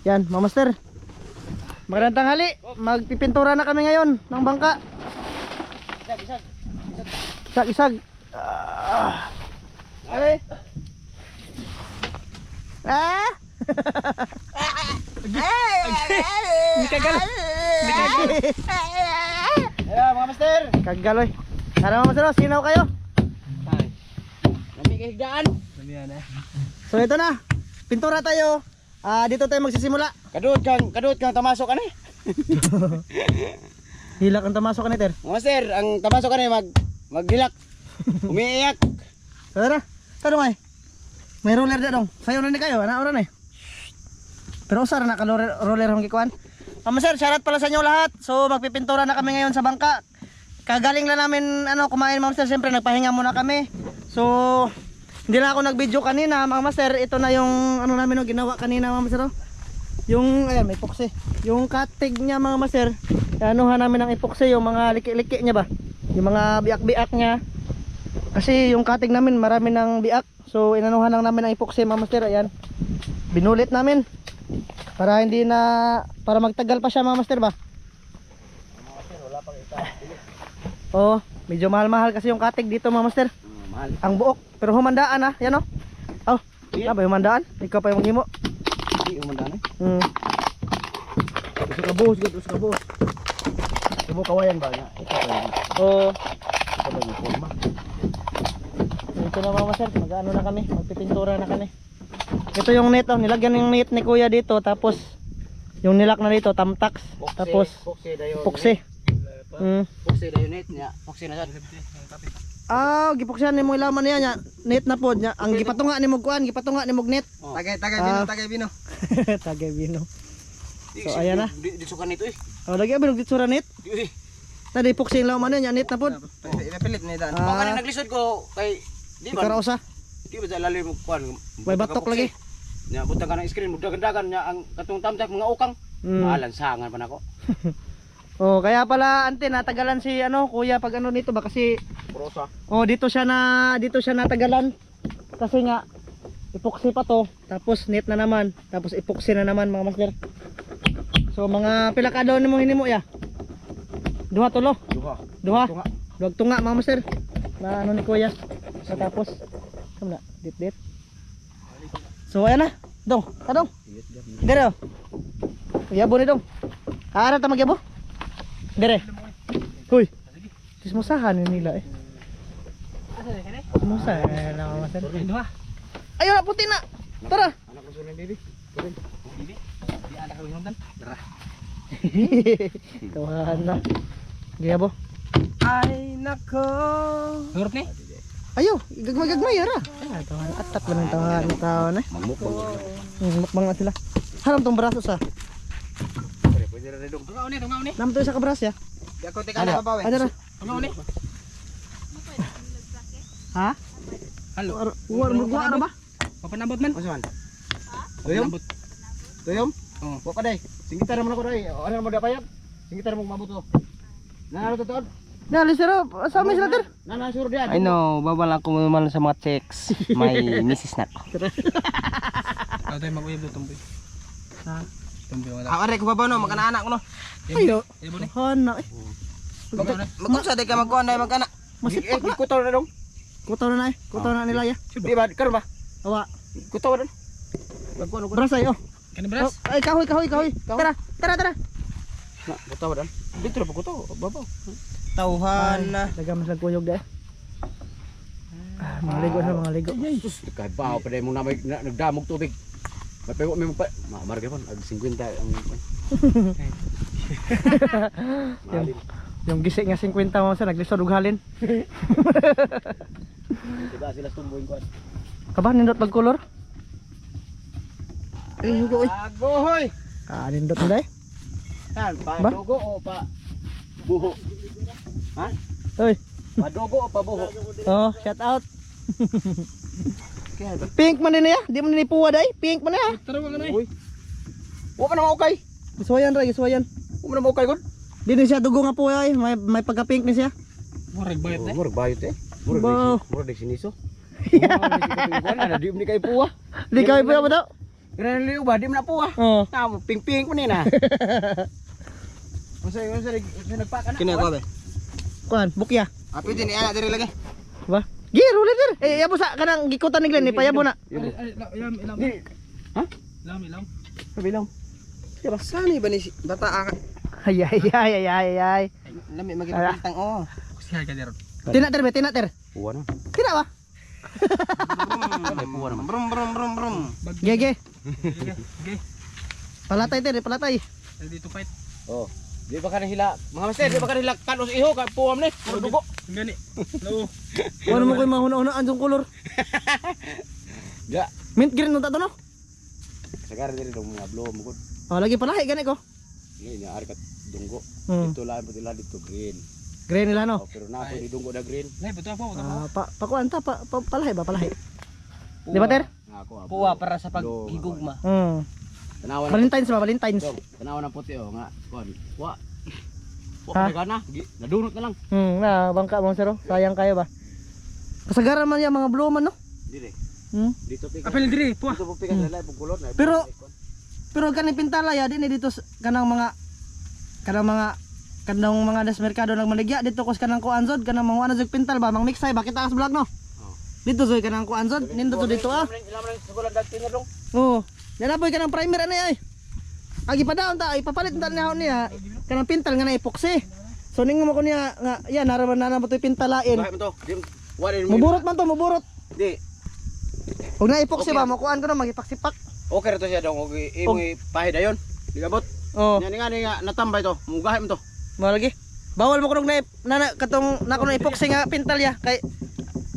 Yan, mga master. Magandang tanghali. Magpipintura na kami ngayon ng bangka. Isag. Ay. Kagal. Ayan, mga master. Kagaloy. Tara mga master, sinaw kayo. Lami kay higdaan. So ito na. Pintura tayo. Dito tayo magsisimula. Kadud kang tamasok ani. Hilak ang tamasok ka niter. Mga sir, ang tamasok ani maghilak. Umiiyak. Tara. Tanong ay. May roller dyan dong. Sayo na ni kayo. Ano oras na eh. Pero usara na ka-roller hong kikuan. Sir, shoutout pala sa inyo lahat. So magpipintura na kami ngayon sa bangka. Kagaling lang namin kumain mga master. Siyempre nagpahinga muna kami. So hindi na ako nag-video kanina mga master. Ito na yung namin ginawa kanina mga master. Yung ayan may epoxy. Yung katig niya mga master. Anuhan namin ng epoxy. Yung mga liki-liki niya ba. Yung mga biak-biak niya. Kasi yung katig namin marami ng biak. So inanuhan lang namin ng epoxy mga master. Ayan. Binulit namin. Para hindi na magtagal pa siya mga master ba. Mga sir, wala pang ita. Oo, medyo mahal-mahal kasi yung katig dito mga master. Mahal. Ang buok, pero humandaan yan oh. Oh, Yeah. ba humandaan? Ikaw pa yung maghimo. Di umandaan eh. Gusto ka buhos. Subo kawayan ba nga? Ito pa yun. Oo. Ito ba yung forma? Ito na mga master, mag-ano na kami, magpipintura na kami. Ito yung net oh, nilagyan yung net ni kuya dito, tapos yung nilak na dito, tamtax, tapos epoxy. Poxy dayon net niya. Poxy na sad. Gipoksyan ni mo ilaman niya nya, net na pod nya. Ang gipatunga ni mo kuan, gipatunga ni mo net. Tagay bino. Tagay bino. So ayan na. Di sukan nito eh. Lagi abin og ditsura net. Di. Tadi epoxy laman niya net na pod. Ipapilit ni dan. Baka naglisod ko kay di ba? Ikara usa. Di ba sa lalim mo kuan. May batok lagi. Nya butang ka ng screen, mudag-dagan nya ang katong tamtak mga ukang. Malansangan pa nako. Oh, kaya pala ante natagalan si kuya pag nito ba kasi Prosa. dito siya natagalan. Kasi nga epoxy pa to, tapos net na naman, tapos epoxy na naman mga master. So mga pila ka daw nimo hinimo ya? Duha tulo. Duha. Duwag tunga mga master. Na ni kuya. So tapos na dit. So ayan na. Dong, kadong. Dire. Yabo ni dong. Ara ta magyabo? Dire. Hoy. Kismusahan nila eh. Kismusahan na mga master. Duha. Ayo na puti na. Tara. Anak ko sunan bibi. Bibi. Di anak ko hinundan. Tara. Tuhan na. Gyabo. Ay nako. Hurot ni? Ayo, gagmay ara. Tuhan atap lang ng taon eh. Magmukbang. Mukbang na sila. Haram tong braso sa. Pwede ra dong. Tungaw ni. Nam to sa kabras ya. Di ako tika na babaw. Ada ra. Tungaw ni. Ha? Halo. War ba? Papanabot man. Osan. Tuyom? Tuyom? Oo. Wa ka day. Singitar man ako day. Ano mo dapayag? Singitar mo mabuto. Nanalo to tod? Dali sir, sa amin sila ter. Nanasuro diyan. I know, babal ako man sa mga checks. May misis na ako. Tayo mag-uyab do tumboy. Ha? Tumboy wala. Are ko babaw no, magkana-anak ko no. Ayo. Yabo ni. Hana eh. Magkunsa day ka magkuan day magkana. Masipak na. Kuto na dong. Kuto na eh. Kuto na nila ya. Di ba karon ba? Awa. Kuto na. Magkuan ko. Bras ay oh. Kani Ay kahoy. Tara. Na, kuto ba dan? Dito ra kuto, babaw. Tauhan na. Dagam sa kuyog dai. Mga ligo. Sus, kay bawo pa day mo na nagdamog tubig. Mapayo mo pa. Marga pon ag 50 ang Yung gising nga 50 mo sa naglisod og halin. Diba sila tumboy ko. Kaban nindot pag color? Ay, hugo oy. Agohoy. Nindot nday. Yan, pa Ba? dugo o pa buho? Ha? Oy. Pa dugo o pa buho? Oh, shout out. Kaya ba? Pink man din ya. Di man ni puwa day. Pink man ya. Tara wala na. Uy. Wa pa na okay. Giswayan ra, giswayan. Wa na okay gud. Di ni siya dugo nga puwa ay. May pagka pink ni siya. Murag bayot eh. Murag bayot eh. Wow. Murag siniso. Ada di ni kay puwa. Di kami po daw. Kira liu ba di na puwa. Oh. Na ping-ping ko ni na. Unsa nagpakan na. Kini ako be. Kuan, bukya. Api din ana diri lagi. Ba? Gi, roller dir. Yabo sa kanang gikutan ni Glenn, ni payabo na. Ilam. Di. Ha? Ilam. Kabilang. Sani ba ni bata ka? Ay. Lami magipintang oh. Siya ka dero. Tina ter, be, tina ter. Puwa na. Tina ba? Puwa naman. Brum. Gege. Okay. Palatay ter, palatay. Ready to fight. Oh. Di ba ka hila? Mga master, di ba ka hila kanos iho ka puwam ni? Puro dugo. Gani. No. Ano mo koy mahuna-una anjong color? Ya. Mint green no tato no? Sagar diri dong mga blow mo gud. Oh, lagi palahi gani ko. Ini ari kat dunggo. Hmm. Ito lang putila dito green. Green nila no. Oh, pero na pwede dunggo na green. Nay buto ako. Pakuan ta, palahi ba palahi? Di ba ter? Ako. Puwa para sa paghigugma. Tanawan. Valentine's ba, Valentine's. Dong, tanawan ng puti oh nga. Kuan. Wa. Ha? Wa ka na. Nadunot na lang. Na bangka mo sir, sayang kayo ba? Kasagaran man yan mga blue man no. Dire. Dito pika. Apel diri, puwa. Dito po pika sa lalay kulot na. Pero kanang pintala ya din dito kanang mga desmerkado nang maligya dito kos kanang kuanzod kanang mga anazog pintal ba mang mixay ba kita as vlog no. Dito zoy kanang kuanzod nindo to dito ah. Ilam lang sa gulan dati nga dong. Oh. Nanapoy kanang primer ani ay. Agi pa daw ta ipapalit ta niya kanang pintal nga na epoxy. So ningo mo ko niya nga ya naraman na mo to pintalain. Bakit mo to? Wa rin mo. Muburot man to, muburot. Di. Huwag na epoxy ba, makuhaan ko na magipak-sipak. Okay ra to siya dong. Okay, imo pahid ayon. Di kabot. Oh, Yan nga natambay to. Mugahay mo to. malagi. Bawal mo kunog na katong na kuno epoxy nga pintal ya kay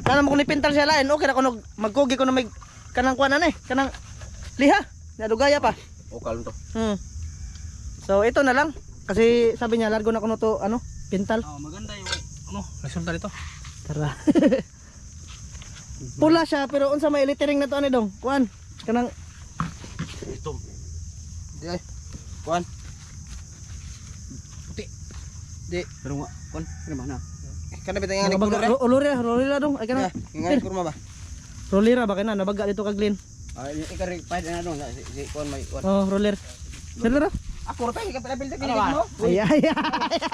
kana mo kuno pintal siya lain. Okay ra kuno magkugi kuno mig kanang kuan na kanang liha. Nadugaya pa. Okay lang to. So ito na lang kasi sabi niya largo na kuno to pintal. Oh, maganda yung resulta nito. Tara. Pula siya pero unsa may lettering na to ani dong? Kuan kanang Ito. Di ay. Kuan. Di. Pero nga, kon, ano ba na? Kana bitang nga ni kulor. rolera dong. Ay kana. Nga kurma ba? Rolera ba kana nabaga dito kag Glenn. Ay, ikari pahid na dong si kon may kon. Oh, roller. Roller. Ako ra tayo kapil ta Ano ba? mo. Ay.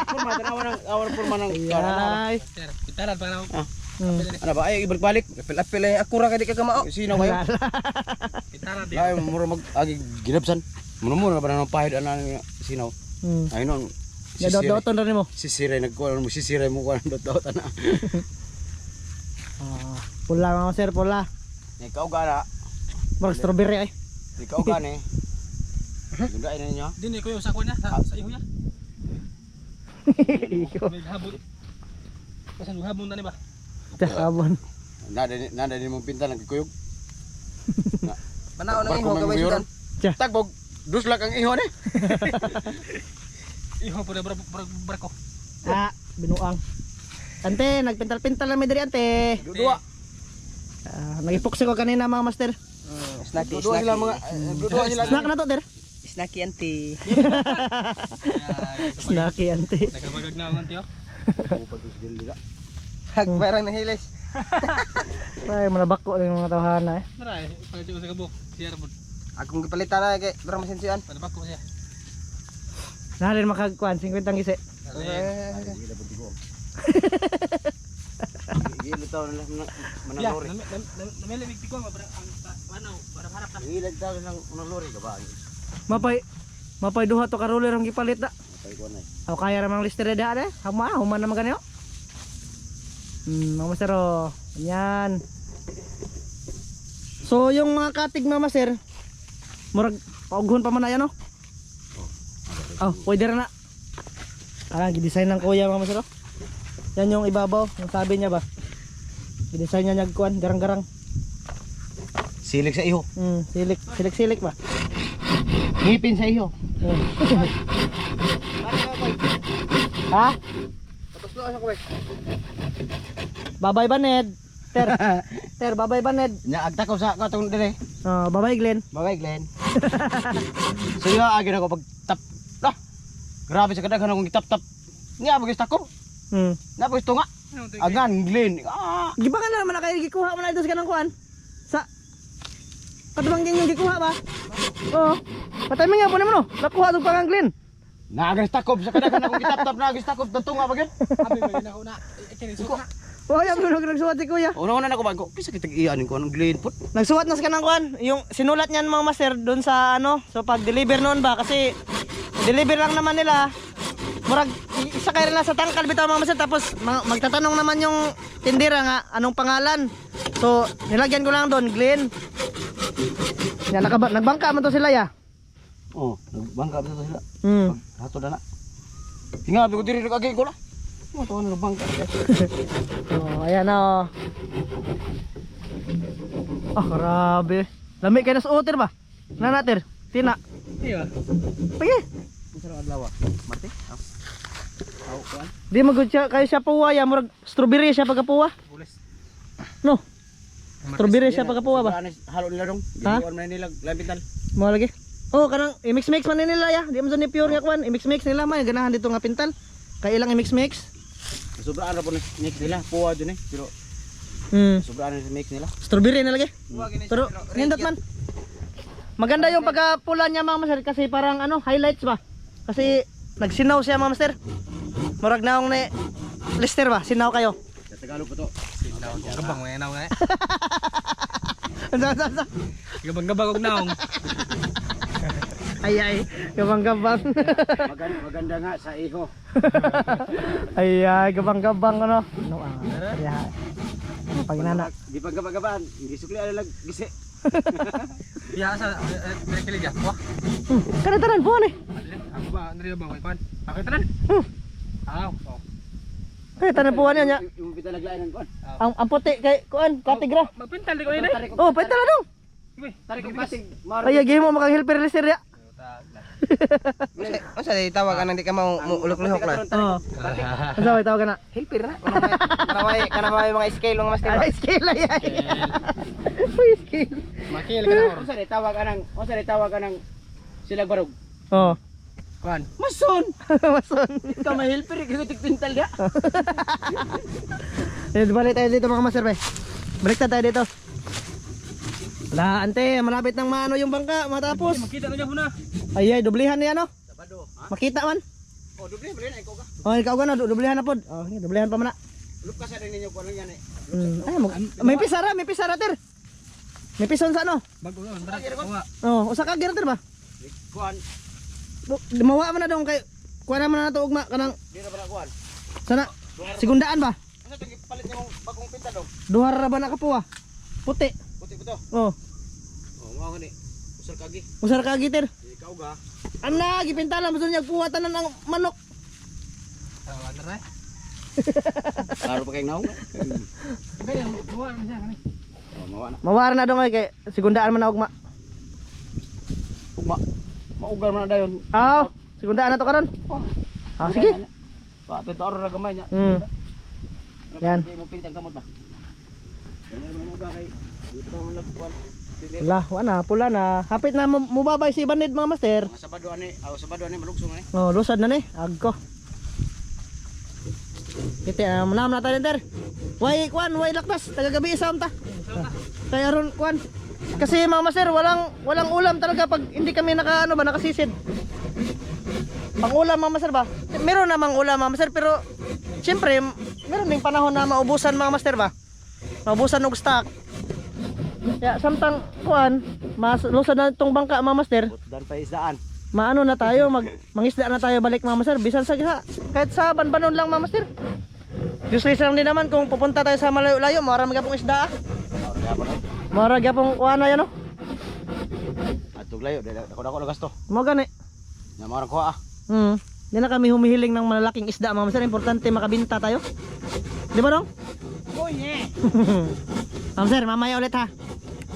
Purma tanawan ng awar purma ng Ay. Sir, pitaran pa na. Ano ba? Ay, ibalik-balik. Apil ay ako ra kadi ka kamao. Sino kayo? Pitaran di. Ay, mura mag agi ginabsan. Muna ba na pahid ana sinaw. Ay non. Dot-doton rin mo. Sisiray nagkuan mo sisiray mo kuan dot ana. Pula mga sir, pula. Ikaw gana. Mark strawberry ay. Ikaw gani. Ganda ina niyo. Dini ko yung sako niya sa iyo niya. May habon. Kasi habon na ni ba? Sabon. Nada ni mong pinta ng kuyog. Panahon ng iho gaway sudan. Tagbog duslak ang iho ni. Iho pura barko. Binuang. Ante, nagpintal-pintal na may diri ante. Dua. Nag-epoxy ko kanina mga master. Snacky. Dua sila mga dua sila. Snack na to, der. Snacky auntie. Snacky ante. Nagabagag na ang tiyo. Hag parang nahilis. Ay, malabako ng mga tawhana eh. Maray, pagkati sa kabuk. Siya rabon. Akong gipalitan na kay pero masensian. Padabak ko siya. Nahalin makagkuhan, 50 gise. Gila taw na Ya, manalori. namilimig ko ang ano, para harap na. Gila taw ng manalori ka ba? Mapay duha to ka roller ang gipalit da. Tay ko na. Aw kaya ramang lister da de. Human naman ganyo. Mga master oh. Yan. So yung mga katig mga master, murag paughon pa man na yan oh. Oh, pwede rin na. Gidesign ng kuya mga master oh. Yan yung ibabaw, yung sabi niya ba. Gidesign niya nagkuan, garang-garang. Silik sa iho. Silik ba? Ngipin sa iho. Ha? Tapos lo ako ba? Babay ba Ned? Ter, babay ba Ned? Nya agtakaw sa katong dire. Babay Glenn. Bye Glenn. So ya agi na ko pag tap. Lah. Grabe sa kadaghan akong gitap-tap. Nga bagis takom. Na bagis tunga. Agan, Glenn. Ah! Giba ka na naman na kayo gikuha mo na ito sa kanang kuan. Sa katubang din yung gikuha ba? Oo. Patay mo nga po naman no. Nakuha itong panganglin. Naagis takob sa kadagan akong kitap-tap naagis takob tunga ba gid? Abi mo yun ako na. Ikinisuka na. Oo, yan mo nagsuwat si kuya. Una na ko ba ko kisa kitag iyanin ko ang Glenn put. Nagsuwat na sa kanang kuan. Yung sinulat niyan mga master doon sa ano. So pag deliver noon ba kasi deliver lang naman nila. Murag isa kayo lang sa tangkal bitaw mga master tapos magtatanong naman yung tindera nga anong pangalan. So nilagyan ko lang doon Glenn. Yan nagbangka man to sila ya. Oh, nagbangka ba to sila? Hmm. Hato na na. Tingabi ko diri nagagay ko na. Mo to na bangka. Oh, ayan na. Ah, grabe. Lami kayo na sa otter ba? Nanater, tina. Iya. Pagi. Masarap adlaw. Mati. Aw, kuan. Di magud siya kayo siya puwa ya, murag strawberry siya pagkapuwa. Bulis. No. Strawberry siya pagkapuwa ba? Halo nila dong. Ha? Gibuan man nila lambitan. Mo lagi. Oh, kanang i-mix-mix man nila ya. Di man ni pure nga kwan, i-mix-mix nila may ganahan dito nga pintal. Kay ilang i-mix-mix. Sobraan ra po ni mix nila. Puwa dun pero sobraan na mix nila. Strawberry na lagi. Pero nindot man. Maganda yung pagkapula niya mga master kasi parang ano, highlights ba? Kasi nagsinaw siya mga master. Murag naong ni Lester ba? Sinaw kayo. Sa Tagalog po to. Gabang mo naong nga. Sa. Gabang og naong. Ay, gabang-gabang. Maganda nga sa iho. Ay, gabang-gabang ano. Ano ay. Pag nana. Di pa gabagabaan, hindi sukli ala lag gisi. Biya sa kilig ya. Wah. Kada tanan po ni. Ako ba nari ba kay pan? Ako tanan. Aw. Kaya tanan po niya. Yung pita naglainan ko. Ang puti kay kuan, katigra. Magpintal di ko ini. Oh, pwede na dong. Tarik ko kasig. Ay, gihimo mo kang helper Lester ya. O sa tawag ka nang di ka mau ulok-ulok lang. Oo. Asa way tawag na? Helper na. Kanaway mga scale mga master. Ay, scale ay. Uy, scale. Makil ka na. Unsa ni tawag ka ng silag barog? Oh. Kuan. Mason. Mason. Ikaw may helper ikaw tigpintal da. Balik tayo dito mga master, balik tayo dito. Wala, ante, malapit nang maano yung bangka, matapos. Makita na niya muna. Ay, dublihan niya no? Sabado, ha? Makita man. Oh, duble mo rin ikaw ka. Oh, ikaw gano, dublihan na pod. Oh, dublihan pa man na. Lup ka sa rin ninyo ko ano yan eh. Ay, may pisara, ter. May pison sa ano? Bago na, bara. Oh, usa ka gira ter ba? Kuan, Mawa man na dong kay kuha naman na to ugma kanang di na ba na kuan? sana sigundaan ba? Ano ito palit niyo bagong pinta dong? Duhar ra ba na kapuwa? Puti. Puti ko to. Oh, Oh, mao ni. Usal kagi. usar ka giter. Ikaw ga. Ana, gipintalan gusto niya puwatan ng manok. Tawa na ra. Klaro pa kay naong. Kaya buwa na siya kani. Oh, mawa na. Mawara na dong kay sigundaan man na ugma. Ugma. Maugar man na dayon. Ah, sigundaan na to karon. Ah, sige. Pa totoo ra gamay nya. Yan. Di mo pintang kamot ba? Ganyan mo ga kay dito man nagkuan. Wala, wala, pula na. Hapit na mubabay si Bandit mga master. Mga Sabado ani malugsong ani. Oh, lusad na ni. Agko. Kiti, manam na tayo der. Way laktas, tagagabi isam ta. Kaya ron kwan. Kasi mga master, walang ulam talaga pag hindi kami nakasisid. Pang ulam mga master ba? Meron namang ulam mga master pero siyempre, meron ding panahon na maubusan mga master ba? Maubusan og stock. Kaya samtang kuan, lusad na itong bangka mga master. Dan pa isdaan. Maano na tayo, mangisda na tayo balik mga master. Bisan sa kahit sa banbanon lang mga master. Useless lang din naman kung pupunta tayo sa malayo-layo, marami ka pong isda. Marami ka pong kuha na yan, no? Atog layo, dako na gasto. Mo gani. Nya marang kuha. Di na kami humihiling ng malalaking isda mga master. Importante makabinta tayo. Di ba dong? Oh yeah. Mga master, mamaya ulit ha.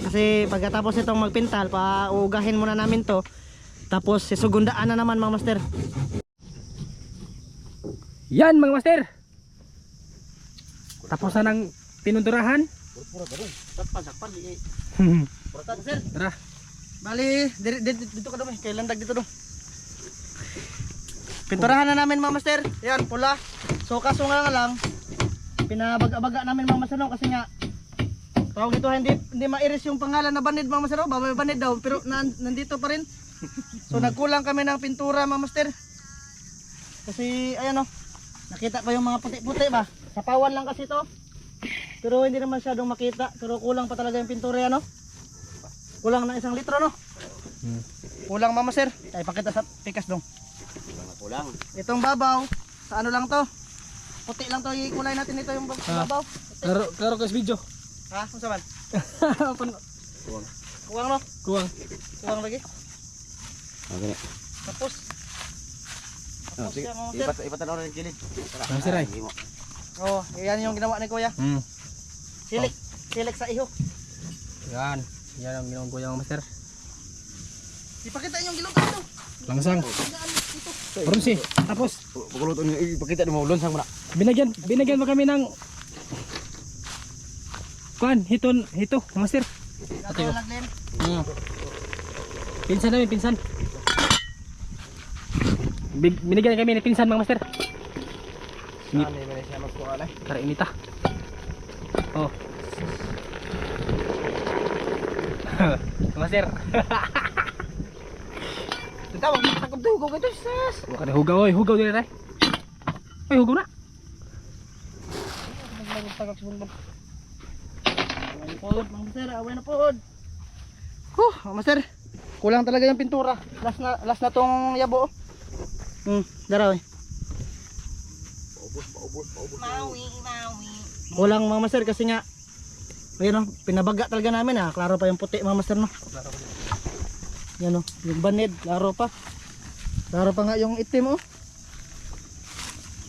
Kasi pagkatapos itong magpintal, paugahin muna namin to. Tapos sisugundaan na naman mga master. Yan mga master. Tapos na ng pinundurahan. Pura gadong. Sakpan di. Pura sir. Tara. Bali, dito ka dumi, kay landag dito dong. Pinturahan na namin mga master. Yan, pula. So kaso nga lang, pinabaga-baga namin mga masano kasi nga tawag ito hindi ma-iris yung pangalan na banid mga masano, babay banid daw pero nandito pa rin. So nagkulang kami ng pintura mga master. Kasi ayan oh, nakita ko yung mga puti-puti ba? Sapawan lang kasi to. Pero hindi naman masyadong makita, pero kulang pa talaga yung pintura yan no. Kulang na 1 litro no. Kulang mga master. Ay pakita sa pikas dong. Kulang. Itong babaw, sa ano lang to? Puti lang to, ikulay natin ito yung babaw. Klaro ka sa video. Ha? Kung saan? Kulang. Kuwang no? Kuwang. Kuwang lagi. Okay. Tapos. Oh, sige. Ipatan ako ng kilid. Ang siray. Oh, yan yung ginawa ni Kuya. Silik. Silik sa iho. Yan. Yan ang ginawa ko yung master. Ipakita yung giluto ito. Langsang. Brunsi. Tapos Pagkuluto niyo, ipakita mo lonsang mo na. binagyan mo kami ng hito, master. Ito yung laglim. Pinsan namin, pinsan. Binigyan kami ni pinsan mga master. Ano yung siya magkukalay? Karinita. Oh. Master. Tawag mo takot dugo ko ito. Sus. Wala ka hugaw, oy. Hugaw dili tay. Oy, hugaw na. Tagak sa bulbog. Away na pod, mga master. Away na pod. Mga master. Kulang talaga yung pintura. Last na tong yabo. Daraw eh. Paubos. Maui. Kulang mga master kasi nga ayun oh, pinabaga talaga namin ah. Klaro pa yung puti mga master no. Yan oh, yung banid, klaro pa. Klaro pa nga yung itim oh.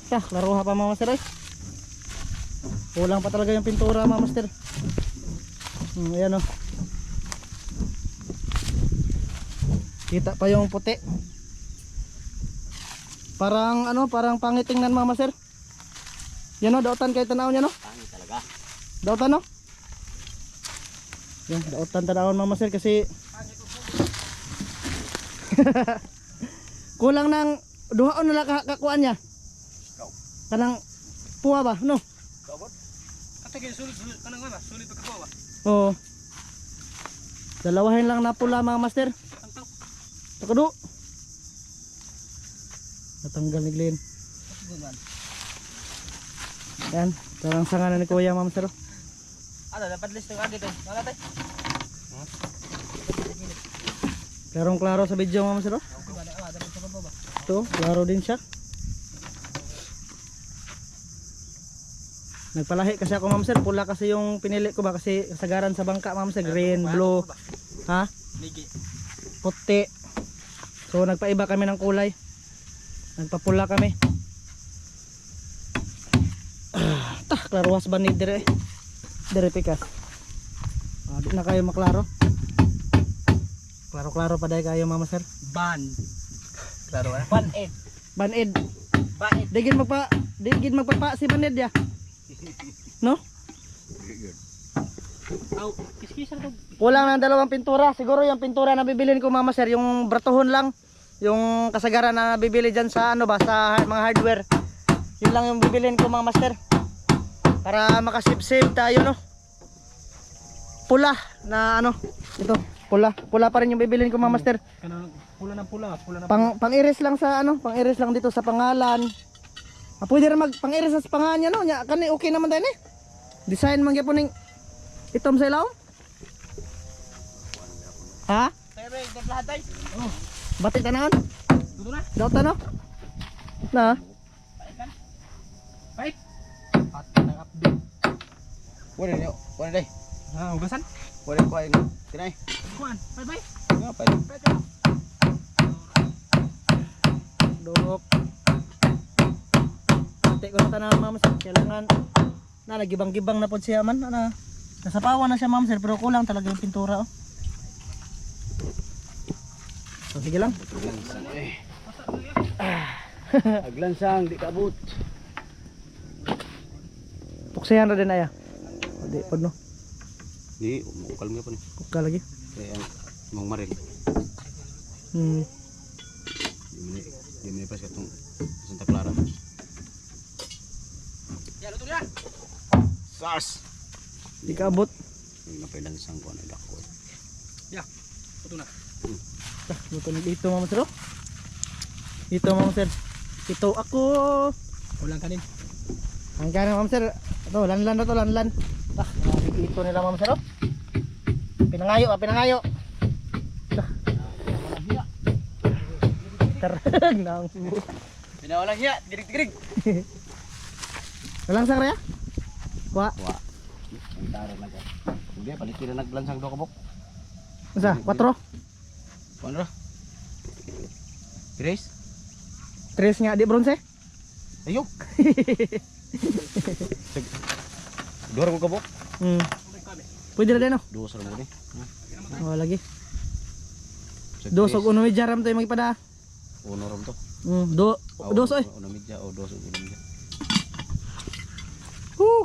Klaro pa mga master eh. Kulang pa talaga yung pintura mga master. Ayan oh. Kita pa yung puti. Parang ano, parang pangitingnan mga master. Yan o, daotan kayo tanawon yan o. Pangit talaga. Daotan no? Yan, daotan tanawon mga master kasi kulang ng duhaon na lang kakuan niya. Kanang puwa ba? No? Kata kayo sulit kanang ano, sulit pagkabaw ba? Oo. Dalawahin lang na pula mga master. Takado. Natanggal ni Glenn. Yan, tarang sanganan ni Kuya mga master. Ano, dapat list ng agit eh. Wala tayo. Klarong klaro sa video mga master. Ito, klaro din siya. Nagpalahi kasi ako mga master. Pula kasi yung pinili ko ba kasi kasagaran sa bangka mga master. Green, blue, ha? Ligi. Puti. So nagpaiba kami ng kulay. Nagpapula kami. Klaruhas ba ni dire? Dire pikas. Di na kayo maklaro. Klaro-klaro pa dahil kayo mama sir. Ban. Klaro na. Ban-ed. Banid. Ban-ed. Digin magpapa si Banid ya. No? Aw, kiskisan to. Kulang ng dalawang pintura. Siguro yung pintura na bibilin ko mama sir, yung bratohon lang. Yung kasagaran na bibili dyan sa ano ba, sa mga hardware. Yun lang yung bibilin ko mga master. Para makasave-save tayo no. Pula na ano, ito, pula pa rin yung bibilin ko mga master. Kanang pula ng pula, Pang-iris lang sa ano, pang-iris lang dito sa pangalan. Pwede rin pang-iris sa pangalan niya no. Nya kani okay naman tayo ni. Design man gyapon ning itom sa ilaw. Ha? pero lahat tayo. Oh. Batik tanahon. Dudo na. Daw no? Na. Bait. At nang update. Wala niyo, wala day. Ugasan. Wala ko ay kinay. Kuan, bye. Nga pa. Dok. Ate ko na tanah ma'am sir, kailangan na nagibang-gibang na pod siya man ana. Nasapawan na siya ma'am sir pero kulang talaga yung pintura oh. So sige lang. Aglansang di kabut. Puksihan na din aya. Di pod no. Di mo kalmo pa ni. Kukka lagi. Kaya mong maril. Di mo pas katong Santa Clara. Ya, luto na. Sas. Di ka abot. Napilansang ko na dako. Ito na. Luto na dito mga sir. Dito mga sir. Ito ako. Walang kanin. Ang kaya mga sir. Ito, lanlan na to, lanlan. Ito nila mga sir. Pinangayo, pinangayo. Tarag na ang Pinawalang hiya. Girig-girig. Nalangsang raya? Kuha. Ang taro na ka. Hindi, palitin na naglansang do kabok. Masa? 4? Ano ra? Grace? 3 nga di bronze? Ayo. Dua ko kabok. Pwede na din, no? Dua sa mo ni. Oh, lagi. Dos og uno medya ram tayo magipada. Uno ram to. Dos oy. Uno medya o dos uno medya.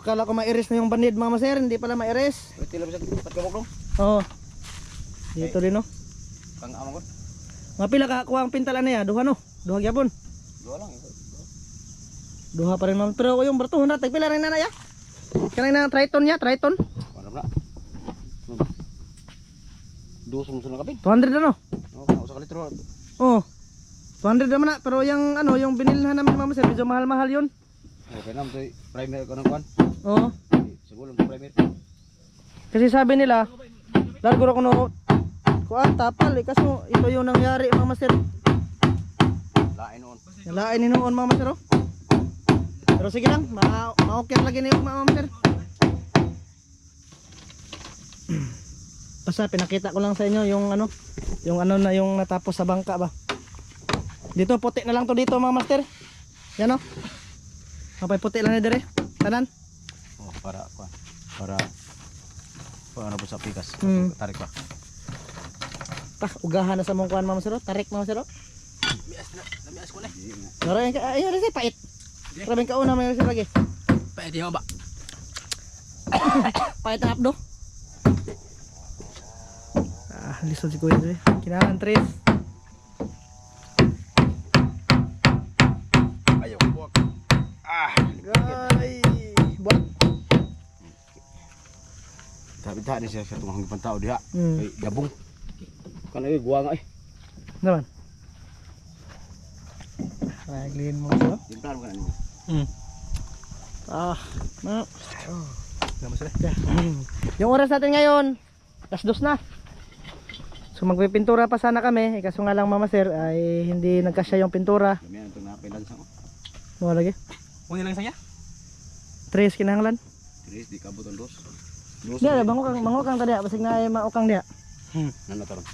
Kala ko mairis na yung bandid mga sir, hindi pala mairis. Pwede lang sa pat kabok no. Oh. Dito din, no? Kang amo ko. Mga pila ka kuha ang pintalan na ya, duha no? Duha gyapon. Dua lang. Duha pa rin man. Pero yung bartuhon na, tagpila rin na ya. Kanang na Triton niya, Triton. Ano na? Dua sa musuh na kapin. 200 na, no? Oh, usa ka litro. Oh. 200 naman na, pero yung ano, yung binilhan namin mga sir, medyo mahal-mahal yun. Okay na mo primer ko nang kuan. Oo. Siguro mo primer. Kasi sabi nila, largo ra kuno kuan tapal kaso ito yung nangyari mga master. Lain noon. Nalain ni noon mga master. Oh. Pero sige lang, ma-okay lagi niyo mga master. Basta pinakita ko lang sa inyo yung ano na yung natapos sa bangka ba. Dito puti na lang to dito mga master. Yan oh. Mapay puti lang na dire. Tanan. Oh, para kuan. Para ano po sa pikas. Tarik ba. Ugahan na sa mong kuan mga master. Tarik mga master. Mias na. Namias ko na. Nara ayun kasi pait. Grabeng kauna may master lagi. Pwede mo ba? Pait na apdo. Lisod si kuya dre. Kinahan tres. Ayo, buak. Ay, buat. Sabi ta ni siya sa tumang pantao diha. Hmm. Kay gabong. Kan ay guwa nga ay. Naman. Raglin mo so. Dintar mo kan ni. Na. Naman sila. Yung oras natin ngayon, 2:00 na. So magpipintura pa sana kami, kaso nga lang mama sir ay hindi nagkasya yung pintura. Dami ang napilan sa ko. Mo lagi. Kung lang saya? 3 kinahanglan. Tres di kabuton dos. Dos. Dia bango kang tadi basig na ay maukang dia. Nana taron.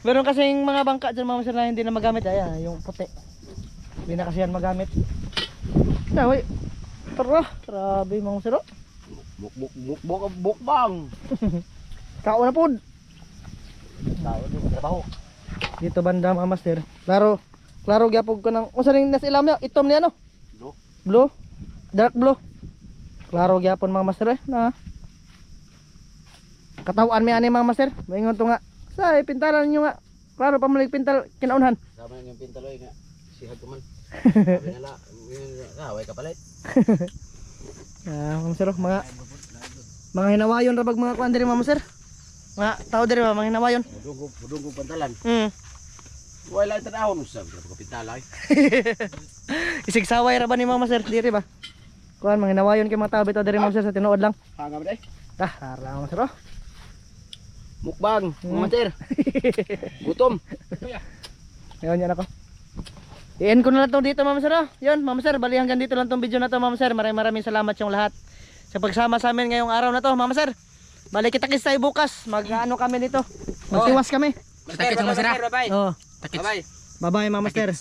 Meron kasing mga bangka dyan mama sir na hindi na magamit. Ayan, yung puti. Hindi na kasi yan magamit. Nahoy. Tara, grabe mga sir. Bukbang. Kao na pod. Tao di trabaho. Dito banda mga master. Klaro gyapog ko nang unsa ning nasilam niya? Itom niya no? Blue. Dark blue. Klaro gyapon mga master na. Katawan mi ani mga master. Moingon to nga. Say pintalan niyo nga. Klaro pa malig pintal kinaunhan. Sama yung pintaloy nga. Sihag ko man. Sabi nila, way ka palit. Mga master, mga hinawayon ra bag mga kuan diri mga master. Mga tao diri ba mga hinawayon? Budunggo pantalan. Wala ito na ako nusab. Kapitala ay. Isig saway ra ba ni mga master diri ba? Kuan mga hinawayon kay mga tao bitaw diri mga master sa tinuod lang. Hanga ba day? Ara mga master. Mukbang, mga master. Gutom. Ngayon yan ako. I-end ko na lang to dito mama sir. Yun mama sir, bali hanggang dito lang tong video na to mama sir. Maraming salamat yung lahat sa pagsama sa amin ngayong araw na to mama sir. Bali kita-kits tayo bukas. Mag-ano kami dito. Magsiwas kami. Takit ang masira. Bye-bye. Oh. Bye-bye. Bye-bye mama sir.